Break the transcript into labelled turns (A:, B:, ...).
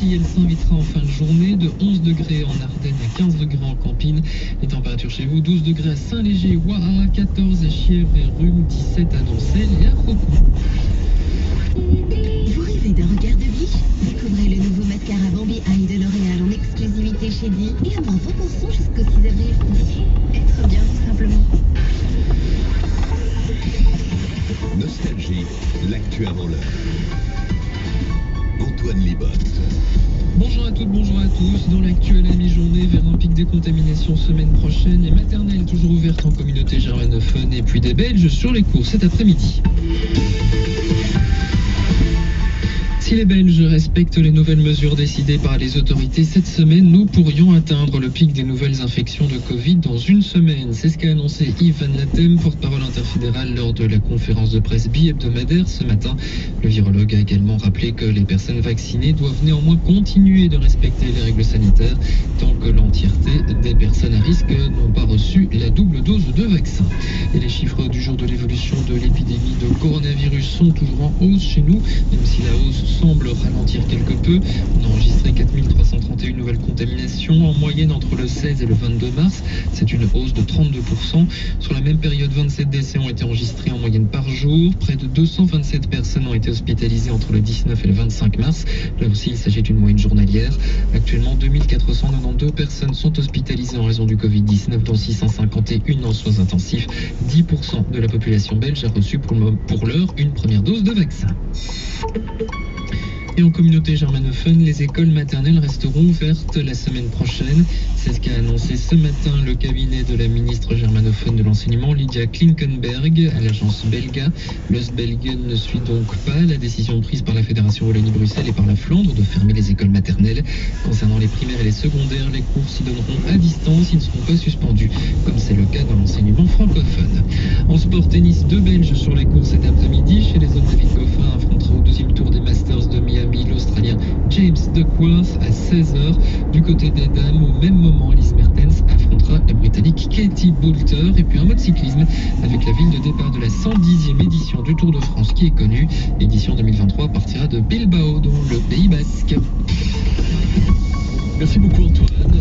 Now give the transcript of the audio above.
A: ciel s'invitera en fin de journée, de 11 degrés en Ardennes à 15 degrés en Campine. Les températures chez vous, 12 degrés à Saint-Léger, Ouara, 14 à Chièvre et Rhume, 17 à Doncel et à Rocou.
B: Vous rêvez d'un regard de biche? Découvrez le nouveau mascara Bambi Eye de L'Oréal en exclusivité chez Di et à moins 20% jusqu'au 6 avril. Être bien, tout simplement.
C: Nostalgie, l'actu avant l'heure. Antoine Libotte.
A: Bonjour à toutes, bonjour à tous. Dans l'actu à la mi-journée, vers un pic des contaminations semaine prochaine, les maternelles toujours ouvertes en communauté germanophone et puis des Belges sur les cours cet après-midi. Si les Belges respectent les nouvelles mesures décidées par les autorités cette semaine, nous pourrions atteindre le pic des nouvelles infections de Covid dans une semaine. C'est ce qu'a annoncé Yves Van Latem, porte-parole interfédéral lors de la conférence de presse bi-hebdomadaire ce matin. Le virologue a également rappelé que les personnes vaccinées doivent néanmoins continuer de respecter les règles sanitaires tant que l'entièreté des personnes à risque n'ont pas reçu la double dose de vaccin. Et les chiffres du jour de l'évolution de l'épidémie de coronavirus sont toujours en hausse chez nous, même si la hausse semble ralentir quelque peu. On a enregistré 4331 nouvelles contaminations en moyenne entre le 16 et le 22 mars. C'est une hausse de 32%. Sur la même période, 27 décès ont été enregistrés en moyenne par jour. Près de 227 personnes ont été hospitalisées entre le 19 et le 25 mars. Là aussi, il s'agit d'une moyenne journalière. Actuellement, 2492 personnes sont hospitalisées en raison du Covid-19, dont 651 en soins intensifs. 10% de la population belge a reçu pour l'heure une première dose de vaccin. Et en communauté germanophone, les écoles maternelles resteront ouvertes la semaine prochaine. C'est ce qu'a annoncé ce matin le cabinet de la ministre germanophone de l'enseignement, Lydia Klinkenberg, à l'agence Belga. L'Ost-Belgen ne suit donc pas la décision prise par la Fédération Wallonie-Bruxelles et par la Flandre de fermer les écoles maternelles. Concernant les primaires et les secondaires, les cours s'y donneront à distance, ils ne seront pas suspendus, comme c'est le cas dans l'enseignement francophone. En sport tennis, 2 Belges sur les cours cet après-midi. Chez les hommes, David Goffin affrontera au deuxième tour des Masters de Miami l'Australien James Duckworth à 16h. Du côté des dames, au même moment, Alice Mertens affrontera la Britannique Katie Boulter. Et puis un mot de cyclisme avec la ville de départ de la 110e édition du Tour de France qui est connue. L'édition 2023 partira de Bilbao, dans le Pays Basque.
D: Merci beaucoup Antoine.